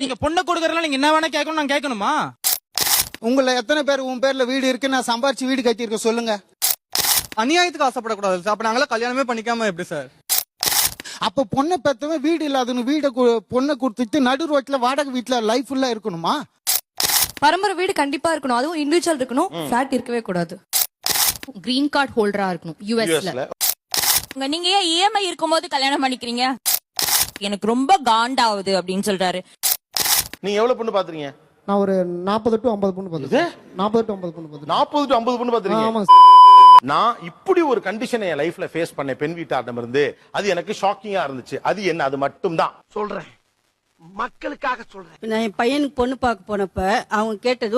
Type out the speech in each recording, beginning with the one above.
நீங்க பொண்ணை கொடுக்கறதுல நீங்க என்ன வேணா கேட்கணும், நான் கேட்கணுமா? உங்களை எத்தனை பேர் உன் பேர்ல வீடு இருக்கு, நான் சம்பாரிச்சு வீடு கட்டியிருக்க சொல்லுங்க. அநியாயத்துக்கு ஆசைப்படக்கூடாது சார். அப்ப நாங்களா கல்யாணமே பண்ணிக்காம எப்படி சார்? அப்ப பொண்ணை பெற்றவன் வீடு இல்லாதவனு வீடை பொண்ணை கொடுத்துட்டு நடு ரோட்ல வாடகை வீட்டுல லைஃப் ஃபுல்லா இருக்கணுமா? பரம்பரை வீடு கண்டிப்பா இருக்கணும், அதுவும் இண்டிவிஜுவல் இருக்கணும், ஃபிளாட் இருக்கவே கூடாது. கிரீன் கார்டு ஹோல்டரா இருக்கணும் யுஎஸ்ல. நீங்க ஏன் இஎம்ஐ இருக்கும்போது கல்யாணம் பண்ணிக்கிறீங்க? எனக்கு ரொம்ப காண்டாவுது அப்படின்னு சொல்றாரு. நீங்க எவ்வளவு பொண்ணு பாத்துறீங்க? நான் ஒரு 40 to 50 பொண்ணு பார்த்தேன். 40 to 50 பொண்ணு பார்த்தேன். 40 to 50 பொண்ணு பாத்துறீங்க? ஆமா. நான் இப்படி ஒரு கண்டிஷனை என் லைஃப்ல ஃபேஸ் பண்ண பெண் வீட்டாரிடம் இருந்து அது எனக்கு ஷாக்கிங்கா இருந்துச்சு. அது என்ன? அது மட்டும் தான் சொல்றேன், மக்களுக்காக சொல்றேன். நான் என் பையனுக்கு பொண்ணு பார்க்க போனப்ப அவங்க கேட்டது,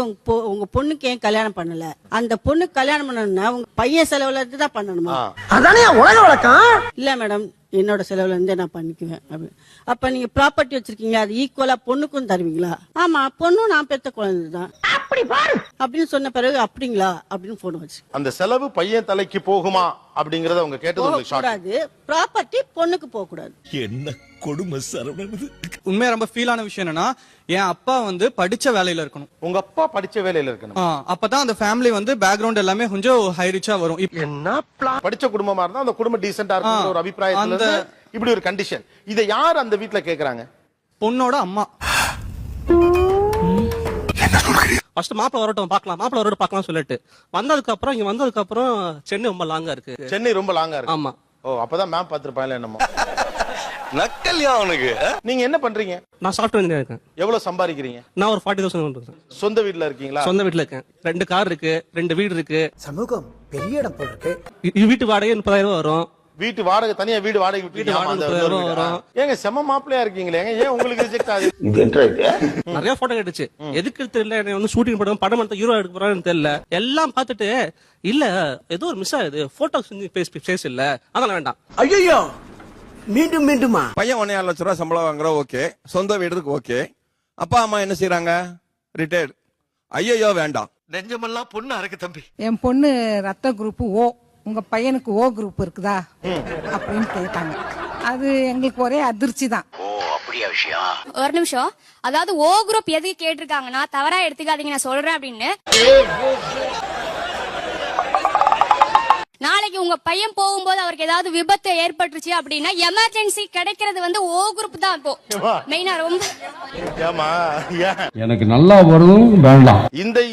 உங்க பொண்ணுக்கு ஏன் கல்யாணம் பண்ணல? அந்த பொண்ணுக்கு கல்யாணம் பண்ணணும்னா உங்க பையன் செலவுல இருந்து தான் பண்ணணுமா? அதானே உலக வழக்கம். இல்ல மேடம், என்னோட செலவுல இருந்தே நான் பண்ணிக்குவேன் அப்படின்னு. அப்ப நீங்க ப்ராப்பர்ட்டி வச்சிருக்கீங்க, அது ஈக்குவலா பொண்ணுக்கும் தருவீங்களா? ஆமா, பொண்ணும் நான் பெத்த குழந்தைதான் அப்படின்னு சொன்ன பிறகு அப்படிங்களா அப்படின்னு போன் வச்சு. அந்த செலவு பையன் தலைக்கு போகுமா அப்படிங்கறத அவங்க கேட்டது உங்களுக்கு ஷாக். கூடாது, ப்ராப்பர்ட்டி பொண்ணுக்கு போக கூடாது. என்ன கொடுமை சரவணன். உண்மையா ரொம்ப ஃபீலான விஷயம் என்னன்னா, என் அப்பா வந்து படிச்ச வேலையில இருக்கணும். உங்க அப்பா படிச்ச வேலையில இருக்கணும். அப்பதான் அந்த ஃபேமிலி வந்து பேக்ரவுண்ட் எல்லாமே கொஞ்சம் ஹை ரிச்சா வரும். என்ன படிச்ச குடும்பமா இருந்தா அந்த குடும்பம் டீசென்ட்டா இருக்கும் ஒரு அபிப்பிராயத்துல இருந்து இப்படி ஒரு கண்டிஷன். இத யார் அந்த வீட்ல கேக்குறாங்க? பொண்ணோட அம்மா. ஃபர்ஸ்ட் மாப்பிள்ள வரட்டும் பார்க்கலாம், மாப்பிள்ள வரட்டும் பார்க்கலாம் சொல்லிட்டு வந்ததுக்கு அப்புறம் இங்க வந்ததுக்கு அப்புறம் சென்னை ரொம்ப லாங்கா இருக்கு. சென்னை ரொம்ப லாங்கா இருக்கு. ஆமா. ஓ, அப்பதான் மேம் பாத்துருப்பாங்க என்னமோ. நக்கல்யா அவனுக்கு. நீங்க என்ன பண்றீங்க? நான் சாஃப்ட்வேர் இன்ஜினியர் இருக்கேன். எவ்வளவு சம்பாதிக்கிறீங்க? நான் ஒரு 40,000. சொந்த வீட்ல இருக்கீங்களா? சொந்த வீட்டுல இருக்கேன். 2 கார் இருக்கு, 2 வீடு இருக்கு. சமூகம் பெரிய இடம் போல இருக்கு. வீட்டு வாடகை 30,000 வரும். வீட்டு வாடகை தனியா வீடு வாடகை வரும். ஏங்க செம மாப்பிளையா இருக்கீங்களே, ஏன் உங்களுக்கு ரிஜெக்ட் ஆகுது? நிறைய போட்டோ கேட்டுச்சு. எதுக்கு தெரியல, என்ன வந்து ஷூட்டிங் படம் படம் எடுத்த ஹீரோ எடுக்க போறான்னு தெரியல. எல்லாம் பார்த்துட்டு இல்ல ஏதோ ஒரு மிஸ் ஆகுது, போட்டோ ஃபேஸ் இல்ல, அதெல்லாம் வேண்டாம். ஐயோ, மீண்டும் மீண்டுமா? பையன் 1.5 லட்சம் ரூபாய் சம்பளம் வாங்குற, ஓகே. சொந்த வீடு இருக்கு, ஓகே. அப்பா அம்மா என்ன செய்யறாங்க? ரிட்டையர்டு. ஐயோ வேண்டாம். நெஞ்சமெல்லாம் பொண்ணு அறக்கு தம்பி. என் பொண்ணு ரத்த குரூப் ஓ, உங்க பையனுக்கு ஓ குரூப் இருக்குதா அப்படின்னு கேட்டாங்க. அது எங்களுக்கு ஒரே அதிர்ச்சி தான். ஒரு நிமிஷம், அதாவது ஓ குரூப் எதுக்கு கேட்டிருக்காங்கன்னா தவறா எடுத்துக்காதீங்க, நான் சொல்றேன் அப்படின்னு. நாளைக்கு உங்க பையன் போகும்போது அவருக்கு ஏதாவது விபத்து ஏற்பட்டுருச்சு அப்படின்னா எமர்ஜென்சி கிடைக்கிறது வந்து ஓ குரூப் தான். இப்போ மெயினா ரொம்ப எனக்கு நல்லா வரும் வேண்டாம்.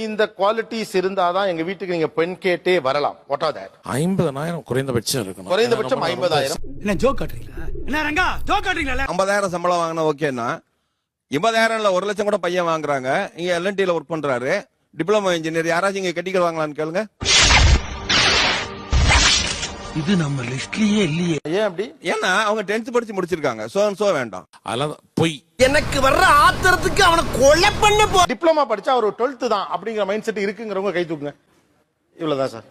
இந்த குவாலிட்டிஸ் இருந்தாதான் எங்க வீட்டுக்கு நீங்க பெண் கேட்டே வரலாம். 50,000 குறைந்தபட்சம் இருக்கணும். குறைந்தபட்சம் 50,000. என்ன ஜோக் காட்டுறீங்களா? என்ன ரங்கா ஜோக் காட்டுறீங்களா? 50,000 சம்பளம் வாங்கினா ஓகேன்னா 50,000 1 லட்சம் கூட பையன் வாங்குறாங்க. இங்க எல்என்டில ஒர்க் பண்றாரு, டிப்ளமோ இன்ஜினியர். யாராச்சும் இங்க கட்டிக்கல் வாங்கலாம்னு கேளுங்க. இது நம்ம லிஸ்ட்லயே இல்லையே. ஏன் அப்படி? ஏன்னா அவங்க 10th படிச்சு முடிச்சிருக்காங்க. சோ வேண்டாம். அதெல்லாம் பொய். எனக்கு வர்ற ஆத்திரத்துக்கு அவனை கொலை பண்ண போ. டிப்ளமா படிச்சா அவர் 12th தான் அப்படிங்கிற மைண்ட் செட் இருக்குங்கிறவங்க கை தூக்குங்க. இவ்வளவுதான் சார்.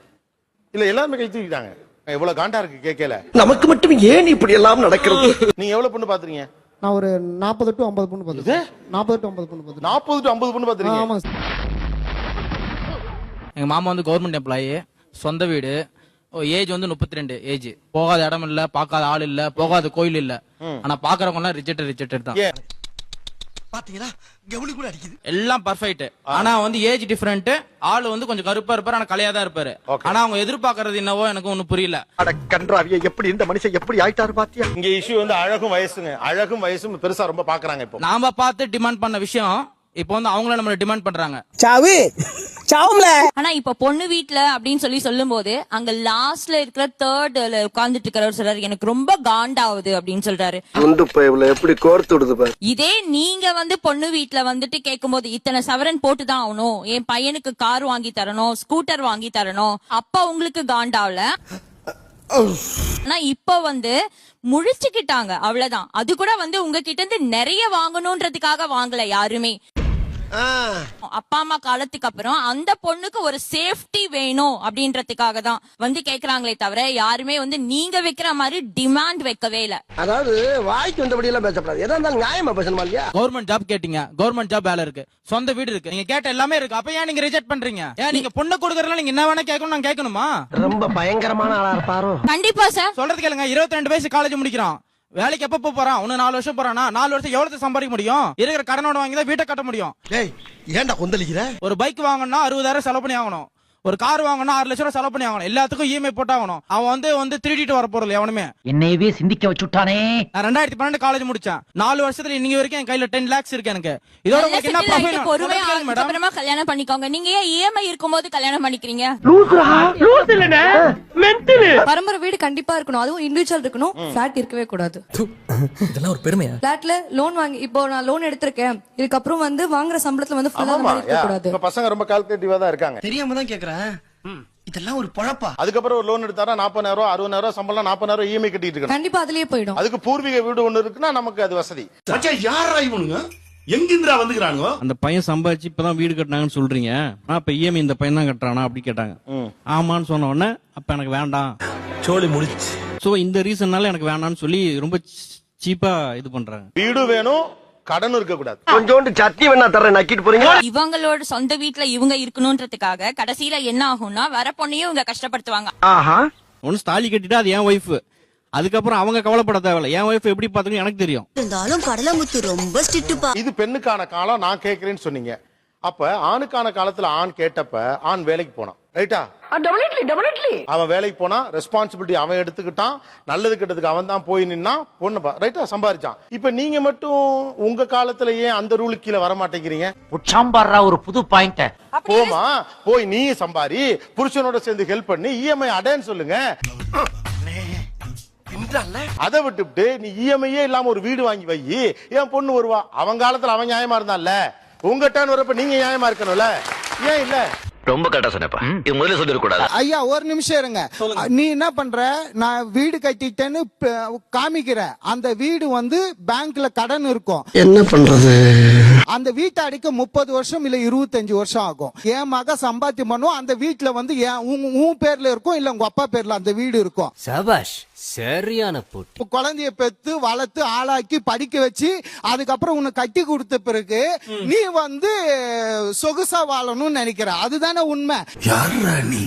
இல்ல எல்லாருமே கை தூக்கிட்டாங்க. எவ்வளவு காண்டா இருக்கு கேட்கல. நமக்கு மட்டும் ஏன் இப்படி எல்லாம் நடக்கிறது? நீங்க எவ்வளவு பொண்ணு பாத்துறீங்க? நான் ஒரு 40 to 50 பொண்ணு பார்த்தேன். 40 to 50 பொண்ணு பார்த்தேன். 40 to 50 பொண்ணு பாத்துறீங்க? ஆமா. எங்க மாமா வந்து கவர்மெண்ட் எம்ப்ளாயி, சொந்த வீடு, ஏஜ் வந்து 32 ஏஜ். போகாத இடம் இல்ல, பார்க்காத ஆள் இல்ல, போகாத கோயில் இல்ல. ஆனா பாக்குறவங்க எல்லாம் ரிஜெக்டட் தான். பாத்தீங்களா, கவுனி கூட அடிக்குது. எல்லாம் பர்ஃபெக்ட். ஆனா வந்து ஏஜ் டிஃபரெண்ட், ஆளு வந்து கொஞ்சம் கருப்பா இருப்பாரு, ஆனா கலையா தான் இருப்பாரு. ஆனா அவங்க எதிர்பார்க்கறது என்னவோ எனக்கு ஒன்னும் புரியல. அட கன்றாவிய, எப்படி இந்த மனுஷன் எப்படி ஆயிட்டாரு பாத்தியா? இங்க இஷ்யூ வந்து அழகும் வயசுங்க. அழகும் வயசும் பெருசா ரொம்ப பாக்குறாங்க. இப்போ நாம பார்த்து டிமாண்ட் பண்ண விஷயம் இப்போ வந்து அவங்கள நம்மள டிமாண்ட் பண்றாங்க. சாவு சாவும்ல. ஆனா இப்ப பொண்ணு வீட்ல அப்படின்னு சொல்லும் போது அங்க லாஸ்ட்ல இருக்கிற தேர்ட்ல உட்கார்ந்துட்டு இருக்கிறவர் சொல்றாரு, எனக்கு ரொம்ப காண்டாவுது அப்படின்னு சொல்றாரு. எப்படி கோர்த்து விடுது பாரு. இதே நீங்க வந்து பொண்ணு வீட்ல வந்துட்டு கேட்கும் போது இத்தனை சவரன் போட்டுதான் ஆகணும், என் பையனுக்கு கார் வாங்கி தரணும், ஸ்கூட்டர் வாங்கி தரணும், அப்பா உங்களுக்கு காண்டாவல. ஆனா இப்ப வந்து முழிச்சுக்கிட்டாங்க, அவ்வளவுதான். அது கூட வந்து உங்ககிட்ட இருந்து நிறைய வாங்கணும்ன்றதுக்காக வாங்கல யாருமே. அப்பா அம்மா காலத்துக்கு அப்புறம் அந்த பொண்ணுக்கு ஒரு சேஃப்டி வேணும் அப்படின்றதுக்காக தான் வந்து கேக்குறாங்களே தவிர யாருமே வந்து நீங்க வைக்கிற மாதிரி டிமாண்ட் வைக்கவே இல்ல. அதாவது வாய்க்கு வந்தபடி எல்லாம் பேசப்படாது, எதா இருந்தாலும் நியாயமா பேசணுமா இல்லையா? கவர்மெண்ட் ஜாப் கேட்டீங்க, கவர்மெண்ட் ஜாப் வேலை இருக்கு, சொந்த வீடு இருக்கு, நீங்க கேட்ட எல்லாமே இருக்கு. அப்ப ஏன் நீங்க ரிஜெக்ட் பண்றீங்க? ஏன் நீங்க பொண்ணு கொடுக்கறதுல நீங்க என்ன வேணா கேட்கணும், நான் கேட்கணுமா? ரொம்ப பயங்கரமான ஆளா இருப்பாரோ. கண்டிப்பா சார். சொல்றது கேளுங்க. 22 வயசு காலேஜ் முடிக்கிறான், வேலைக்கு எப்ப போறான்? இன்னும் 4 வருஷம் போறானா? 4 வருஷம் எவ்வளவு சம்பாதிக்க முடியும்? இருக்கிற கடனோட வாங்கி தான் வீட்டை கட்ட முடியும். ஏன்டா கொந்தளிக்கிற? ஒரு பைக் வாங்கணும்னா 60,000 செலவு பண்ணி ஆகணும். ஒரு கார் வாங்கணும்னா 6 லட்சம் ரூபாய் செலவு பண்ணி ஆகணும். எல்லாத்துக்கும் இஎம்ஐ போட்டாகணும். அவன் வந்து திருடிட்டு வர போறது எவனுமே. என்னையவே சிந்திக்க வச்சுட்டானே. நான் 2012 காலேஜ் முடிச்சேன். 4 வருஷத்துல இன்னைக்கு வரைக்கும் என் கையில 10 lakhs இருக்கு எனக்கு. இதோட உங்களுக்கு என்ன ப்ராப்ளம் மேடம்? அப்புறமா கல்யாணம் பண்ணிக்கோங்க. நீங்க ஏன் இஎம்ஐ இருக்கும்போது கல்யாணம் பண்ணிக்கிறீங்க? லூஸ் இல்லனே, மென்டல். பரம்பரை வீடு கண்டிப்பா இருக்கணும். அதுவும் இண்டிவிஜுவல் இருக்கணும். ஃபிளாட் இருக்கவே கூடாது. இதெல்லாம் ஒரு பெருமையா? ஃபிளாட்ல லோன் வாங்கி இப்போ நான் லோன் எடுத்திருக்கேன். இதுக்கப்புறம் வந்து வாங்குற சம்பளத்துல வந்து ஃபுல்லா ஆமா இருக்க கூடாது. இப்ப பசங்க ரொம்ப கால்குலேட்டிவா தான் இருக்காங்க. தெரியாம தான் கேக்குறேன். இதெல்லாம் ஒரு பொழப்பா? அதுக்கப்புறம் ஒரு லோன் எடுத்தாரா 40,000 60,000 சம்பளம் 40,000 இஎம்ஐ கட்டிட்டு இருக்கணும். கண்டிப்பா அதுலயே போயிடும். அதுக்கு பூர்வீக வீடு ஒண்ணு இருக்குன்னா நமக்கு அது வசதி. யாரா இவனுங்க? எங்கிந்திரா வந்துக்கிறாங்க? அந்த பையன் சம்பாதிச்சு இப்பதான் வீடு கட்டினாங்கன்னு சொல்றீங்க. அப்ப இஎம்ஐ இந்த பையன் தான் கட்டுறானா அப்படி கேட்டாங்க. ஆமான்னு சொன்ன உடனே அப்ப எனக்கு வேண்டாம், சோலி முடிச்சு. சோ இந்த ரீசன்னால எனக்கு வேண்டாம்னு சொல்லி ரொம்ப சீப்பா இது பண்றாங்க. வீடு வேணும், கடன் இருக்க கூடாது. கொஞ்சோண்டு சட்னி வேணா தரேன், நக்கிட்டு போறீங்க. இவங்களோட சொந்த வீட்டுல இவங்க இருக்கணும்ன்றதுக்காக கடைசியில என்ன ஆகும்னா வர பொண்ணையும் இவங்க கஷ்டப்படுத்துவாங்க. ஒன்னு தாலி கட்டிட்டா அது என் ஒய்ஃப். அதுக்கப்புறம் அவங்க கவலைப்பட தேவையில்ல. என் ஒய்ஃப் எப்படி பாத்துக்கணும் எனக்கு தெரியும். இருந்தாலும் கடலமுத்து ரொம்ப ஸ்ட்ரிக்ட்பா. இது பெண்ணுக்கான காலம் நான் கேட்கிறேன்னு சொன்னீங்க. அப்ப ஆணுக்கான காலத்துல ஆண் கேட்டப்ப ஆண் வேலைக்கு போனான். ரைட்டா? அவன் வேலைக்கு போனா ரெஸ்பான்சிபிலிட்டி அவன் எடுத்துக்கிட்டான். நல்லது கெட்டதுக்கு அவன் தான் போய் நின்னா பொண்ணு ரைட்டா சம்பாதிச்சான். இப்ப நீங்க மட்டும் உங்க காலத்துல ஏன் அந்த ரூலுக்கு கீழே வர மாட்டேங்கிறீங்க? சாம்பாரா ஒரு புது பாயிண்ட். போமா போய் நீ சம்பாரி, புருஷனோட சேர்ந்து ஹெல்ப் பண்ணி இஎம்ஐ அடைன்னு சொல்லுங்க. அதை விட்டுவிட்டு நீ இஎம்ஐயே இல்லாம ஒரு வீடு வாங்கி வை, ஏன் பொண்ணு வருவா? அவன் காலத்துல அவன் நியாயமா இருந்தான்ல, உங்க டர்ன் வரப்ப நீங்க நியாயமா இருக்கணும்ல, ஏன் இல்ல? ரொம்ப கரெக்டா சொன்னப்பா. இது முதல்ல சொல்லிட கூடாது. ஐயா ஒரு நிமிஷம் இருங்க. நீ என்ன பண்ற? நான் வீடு கட்டிட்டேன்னு காமிக்கிற. அந்த வீடு வந்து பேங்க்ல கடன் இருக்கும். என்ன பண்றது? அந்த வீட்டை அடிக்க 30 வருஷம் இல்ல 25 வருஷம் ஆகும். என் மக சம்பாத்தியம் பண்ணுவோம். அந்த வீட்டுல வந்து உன் பேர்ல இருக்கும் இல்ல உங்க அப்பா பேர்ல அந்த வீடு இருக்கும். சபாஷ், சரியான போட்டு. குழந்தைய பெத்து வளர்த்து ஆளாக்கி படிக்க வச்சு அதுக்கப்புறம் உன்னை கட்டி கொடுத்த பிறகு நீ வந்து சொகுசா வாழணும்னு நினைக்கிற. அதுதானே உண்மை. யாரா நீ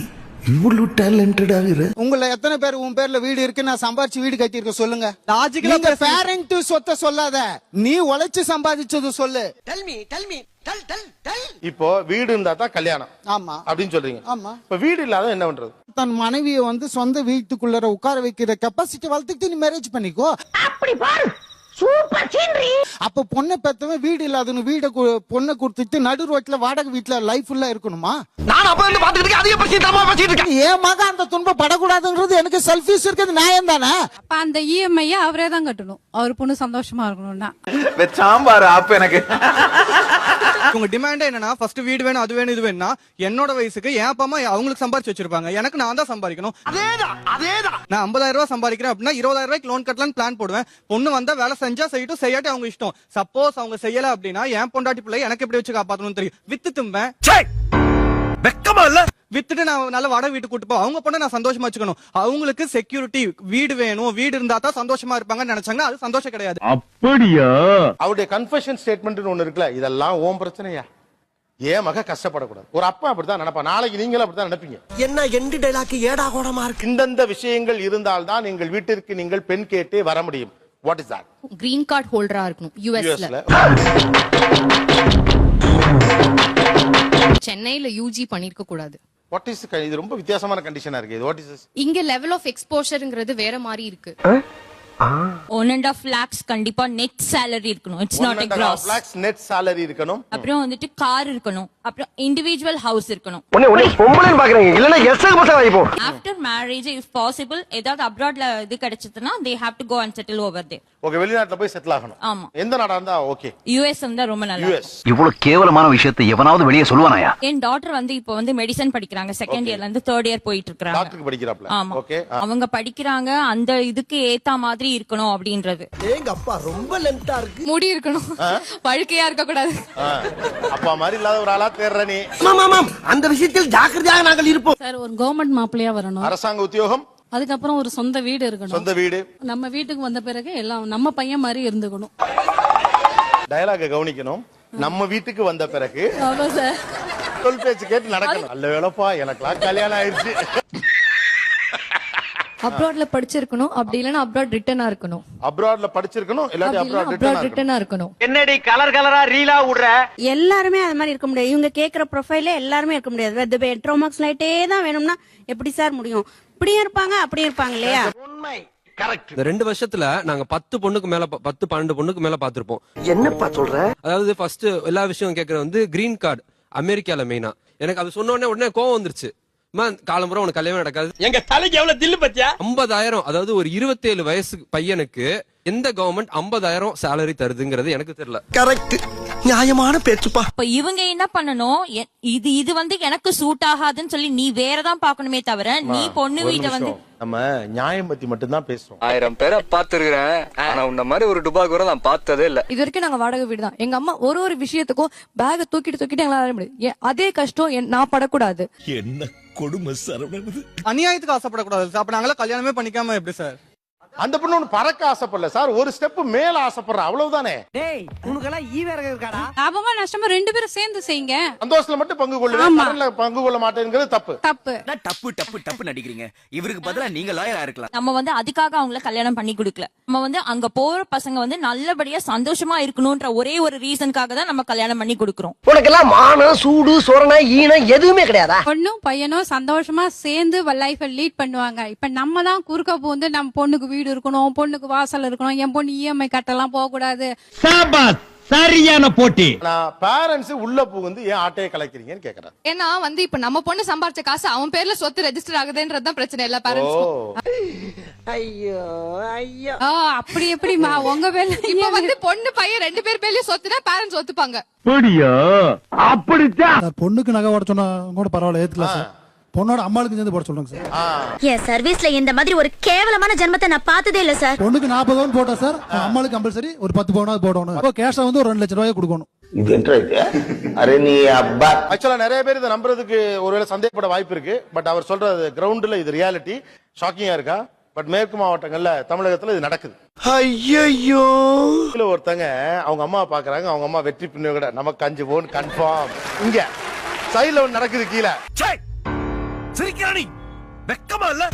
இவ்வளவு டேலண்டடா இரு? உங்களை எத்தனை பேர் உன் பேர்ல வீடு இருக்கு? நான் சம்பாதிச்சு வீடு கட்டி இருக்க சொல்லுங்க. லாஜிக்கலா பேரண்ட் சொத்தை சொல்லாத, நீ உழைச்சு சம்பாதிச்சது சொல்லு. இப்போ வீடு இருந்தா தான் கல்யாணம் ஆமா அப்படின்னு சொல்றீங்க. ஆமா. இப்ப வீடு இல்லாத என்ன பண்றது? தன் மனைவியை வந்து சொந்த வீட்டுக்குள்ள உட்கார வைக்கிற கெப்பாசிட்டி வளர்த்துக்கிட்டு நீ மேரேஜ் பண்ணிக்கோ. அப்படி பாரு, சூப்பர் சீனரி. அப்ப பொண்ணை பெத்தவன் வீடு இல்லாதவனு வீட பொண்ணை கொடுத்துட்டு நடு ரோட்ல வாடகை வீட்டுல லைஃப் ஃபுல்லா இருக்கணுமா? நான் அப்ப வந்து பாத்துக்கிட்டு அதிக பிரச்சனை தரமா பேசிட்டு இருக்கேன். என் மக அந்த துன்பம் படக்கூடாதுங்கிறது எனக்கு செல்ஃபிஷ் இருக்குது, நியாயம் தானே? அப்ப அந்த இஎம்ஐ அவரே தான் கட்டணும். அவர் பொண்ணு சந்தோஷமா இருக்கணும்னா. சாம்பார் அப்ப எனக்கு உங்க டிமாண்ட் என்னன்னா ஃபர்ஸ்ட் வீடு வேணும், அது வேணும், இது வேணும்னா என்னோட வயசுக்கு என் அப்பா அம்மா அவங்களுக்கு சம்பாதிச்சு வச்சிருப்பாங்க. எனக்கு நான் தான் சம்பாதிக்கணும். அதேதான். நான் 50,000 ரூபாய் சம்பாதிக்கிறேன் அப்படின்னா 20,000 ரூபாய்க்கு லோன் கட்டலாம்னு பிளான் போடுவேன். பொண்ணு வந்தா வேலை செஞ்சா செய்யட்டும், செய்யாட்டி அவங்க இஷ்டம். சப்போஸ் அவங்க செய்யல அப்படின்னா என் பொண்டாட்டி பிள்ளை எனக்கு எப்படி வச்சு காப்பாத்தணும்னு தெரியும். வித்து தும்பேன், வெக்கமா இல்ல? வித்துட்டு நான் நல்ல வாடகை வீட்டுக்கு கூட்டு போ. அவங்க பொண்ணை நான் சந்தோஷமா வச்சுக்கணும். அவங்களுக்கு செக்யூரிட்டி வீடு வேணும், வீடு இருந்தா தான் சந்தோஷமா இருப்பாங்கன்னு நினைச்சாங்கன்னா அது சந்தோஷம் கிடையாது. அப்படியா? அவருடைய கன்ஃபெஷன் ஸ்டேட்மெண்ட் ஒண்ணு இருக்குல்ல, இதெல்லாம் ஓம் பிரச்சனையா? ஏன் மக கஷ்டப்படக்கூடாது? ஒரு அப்பா அப்படித்தான் நினைப்பா, நாளைக்கு நீங்களும் அப்படித்தான் நினைப்பீங்க. என்ன எண்டு டைலாக் ஏடா கோடமா இருக்கு. இந்தந்த விஷயங்கள் இருந்தால்தான் எங்கள் வீட்டிற்கு நீங்கள் பெண் கேட்டே வர முடியும். What is that? Green card ஹோல்டரா இருக்கணும் யுஎஸ்ல. சென்னையில யூஜி பண்ணிருக்க கூடாது. What is? இது ரொம்ப வித்தியாசமான கண்டிஷனா இருக்கு. What is? இங்க லெவல் ஆஃப் எக்ஸ்போஷர்ங்கிறது வேற மாதிரி இருக்கு. 1.5 lakhs கண்டிப்பா நெட் salary இருக்கணும். It's not a gross. 1.5 lakhs net salary இருக்கணும். அப்புறம் வந்துட்டு கார் இருக்கணும். அப்புறம் இண்டிவிஜுவல் ஹவுஸ் இருக்கணும். ஒண்ணே பொம்பளைன்னு பாக்குறீங்க இல்லனா எஸ்ஸுக்கு பசங்க வாய்ப்போ. ஆஃப்டர் மேரேஜ் இஃப் பாசிபிள் ஏதாவது அப்ராட்ல இது கிடைச்சதுன்னா they have to go and settle over there. Okay, வெளிநாட்டுல போய் செட்டில் ஆகணும். ஆமா. எந்த நாடா இருந்தா ஓகே? யுஎஸ் இருந்தா ரொம்ப நல்லா. யுஎஸ். இவ்வளவு கேவலமான விஷயத்தை எவனாவது வெளியே சொல்லுவானாயா? என் டாட்டர் வந்து இப்போ வந்து மெடிசன் படிக்கிறாங்க. செகண்ட் இயர்ல இருந்து தேர்ட் இயர் போயிட்டு இருக்காங்க. டாக்டருக்கு படிக்கறாப்ல. ஆமா. ஓகே. அவங்க படிக்கிறாங்க, அந்த இதுக்கு ஏத்த மாதிரி இருக்கணும் அப்படின்றது. ஏங்க அப்பா ரொம்ப லென்த்தா இருக்கு. முடி இருக்கணும், பழுக்கையா இருக்க கூடாது. அப்பா மாதிரி இல்லாத ஒரு ஆளா தேர்ற நீ. மாம் அந்த விஷயத்தில் ஜாக்கிரதையாக நாங்கள் இருப்போம். சார் ஒரு கவர்மெண்ட் மாப்பிள்ளையா வரணும். அரசாங்க உத்தியோகம், அதுக்கப்புறம் ஒரு சொந்த வீடு இருக்கணும். சொந்த வீடு. நம்ம வீட்டுக்கு வந்த பிறகு எல்லாம் நம்ம பையன் மாதிரி இருந்துக்கணும். டயலாக கவனிக்கணும். நம்ம வீட்டுக்கு வந்த பிறகு ஆமா சார். சொல் பேச்சு கேட்டு நடக்கணும். நல்ல வேலைப்பா, எனக்குலாம் கல்யாணம் ஆயிடுச்சு. அப்ராட்ல படிச்சிருக்கணும், அப்படி இல்லைன்னா அப்ராட் ரிட்டனா இருக்கணும். அப்ராட்ல படிச்சிருக்கணும், இல்லாட்டி அப்ராட் ரிட்டனா இருக்கணும். என்னடி கலர் கலரா ரீலா விடுற? எல்லாருமே அது மாதிரி இருக்க முடியாது. இவங்க கேக்குற ப்ரொஃபைலே எல்லாருமே இருக்க முடியாது. மெட்ரோமாக்ஸ் லைட்டே தான் வேணும்னா எப்படி சார் முடியும்? இப்படியும் இருப்பாங்க, அப்படியும் இருப்பாங்க இல்லையா? உண்மை கரெக்ட். இந்த 2 வருஷத்துல நாங்க 10 பொண்ணுக்கு மேல 10-12 பொண்ணுக்கு மேல பாத்திருப்போம். என்னப்பா சொல்ற? அதாவது ஃபர்ஸ்ட் எல்லா விஷயம் கேக்குறது வந்து கிரீன் கார்டு அமெரிக்கால மெயினா. எனக்கு அது சொன்ன உடனே கோவம் வந்துருச்சு. காலம்புறம் உனக்கு கல்யாணம் நடக்காது. எங்க தலைக்கு எவ்வளவு தில்லு பத்தியா? 50,000, அதாவது ஒரு 27 வயசு பையனுக்கு எந்த கவர்மெண்ட் 50,000 சேலரி தருதுங்கிறது எனக்கு தெரியல. கரெக்ட், நியாயமான பேச்சுப்பா. இப்ப இவங்க என்ன பண்ணணும், இது வந்து எனக்கு சூட் ஆகாதுன்னு சொல்லி நீ வேறதான் பாக்கணுமே தவிர நீ பொண்ணு வீட்டை வந்து நம்ம நியாயம் பத்தி மட்டும் தான் பேசுறோம். 1000 பேரை பாத்துருக்கிறேன், ஆனா உன்ன மாதிரி ஒரு டுபாய் கூட நான் பார்த்ததே இல்ல. இது வரைக்கும் நாங்க வாடகை வீடு தான். எங்க அம்மா ஒரு விஷயத்துக்கும் பேக தூக்கிட்டு எங்களால முடியும். அதே கஷ்டம் நான் படக்கூடாது. என்ன கொடுமை சரவணன். அநியாயத்துக்கு ஆசைப்படக்கூடாது. அப்ப நாங்கள கல்யாணமே பண்ணிக்காம எப்படி சார்? அந்த பொண்ணு ஒண்ணு பறக்க ஆசைப்படல சார், ஒரு ஸ்டெப் மேல ஆசைப்படுற, அவ்வளவுதானே. டேய் உனக்கெல்லாம் ஈவேரக இருக்காடா? லாபமா நஷ்டமா 2 பேரும் சேர்ந்து செய்யுங்க. சந்தோஷத்துல மட்டும் பங்கு கொள்ளுவேன், கடன்ல பங்கு கொள்ள மாட்டேங்கிறது தப்பு. டப்பு நடிக்கிறீங்க. இவருக்கு பதிலா நீங்க லாயரா இருக்கலாம். நம்ம வந்து அதுக்காக அவங்கள கல்யாணம் பண்ணி கொடுக்கல. நம்ம வந்து அங்க போற பசங்க வந்து நல்லபடியா சந்தோஷமா இருக்கணும்ன்ற ஒரே ஒரு ரீசனுக்காக தான் நம்ம கல்யாணம் பண்ணி கொடுக்கறோம். உனக்கெல்லாம் மானம், சூடு, சொரணை, ஈனம் எதுவுமே கிடையாதா? பொண்ணும் பையனும் சந்தோஷமா சேர்ந்து லைஃப லீட் பண்ணுவாங்க. இப்ப நம்ம தான் குறுக்க போந்து நம்ம பொண்ணுக்கு வீடு இருக்கணும், பொண்ணுக்கு வாசல் இருக்கணும், என் பொண்ணு இஎம்ஐ கட்டலாம் போக கூடாது. சரியான போட்டி. நான் பேரண்ட்ஸ் உள்ள புகுந்து ஏன் ஆட்டையை கலைக்கிறீங்கன்னு கேக்குறேன். ஏன்னா வந்து இப்ப நம்ம பொண்ணு சம்பாரிச்ச காசு அவன் பேர்ல சொத்து ரெஜிஸ்டர் ஆகுதுன்றதுதான் பிரச்சனை இல்ல பேரண்ட்ஸ். ஐயோ ஐயோ, அப்படி எப்படிமா உங்க பேர்ல இப்ப வந்து பொண்ணு பையன் 2 பேர் பேர்லயும் சொத்துனா பேரண்ட்ஸ் ஒத்துப்பாங்க. அப்படிதான். பொண்ணுக்கு நகை போட சொன்னா கூட பரவாயில்ல, ஏத்துக்கலாம் சார். பொண்ணோட அம்மாளுக்கு சேர்ந்து போட சொல்லுங்க சார். என் சர்வீஸ்ல இந்த மாதிரி ஒரு கேவலமான ஜென்மத்தை நான் பார்த்ததே இல்ல சார். பொண்ணுக்கு 40 பவுன் போட்டா சார், அம்மாளுக்கு கம்பல்சரி ஒரு 10 பவுனாவது போடணும். அப்போ கேஷா வந்து ஒரு 2 லட்சம் ரூபாய் கொடுக்கணும். இது என்ன இது? அரே நீ அப்பா. ஆக்சுவலா நிறைய பேர் இதை நம்புறதுக்கு ஒருவேளை சந்தேகப்பட வாய்ப்பு இருக்கு. பட் அவர் சொல்றது கிரவுண்ட்ல இது ரியாலிட்டி. ஷாக்கிங்கா இருக்கா? பட் மேற்கு மாவட்டங்கள்ல தமிழகத்துல இது நடக்குது. ஐயோ, ஒருத்தங்க அவங்க அம்மா பாக்குறாங்க, அவங்க அம்மா வெற்றி பின்ன கூட நமக்கு 5 பவுன் கன்ஃபார்ம். இங்க சைடுல ஒன்று நடக்குது கீழே. சிரிக்கிறானி வெக்கமா இல்ல?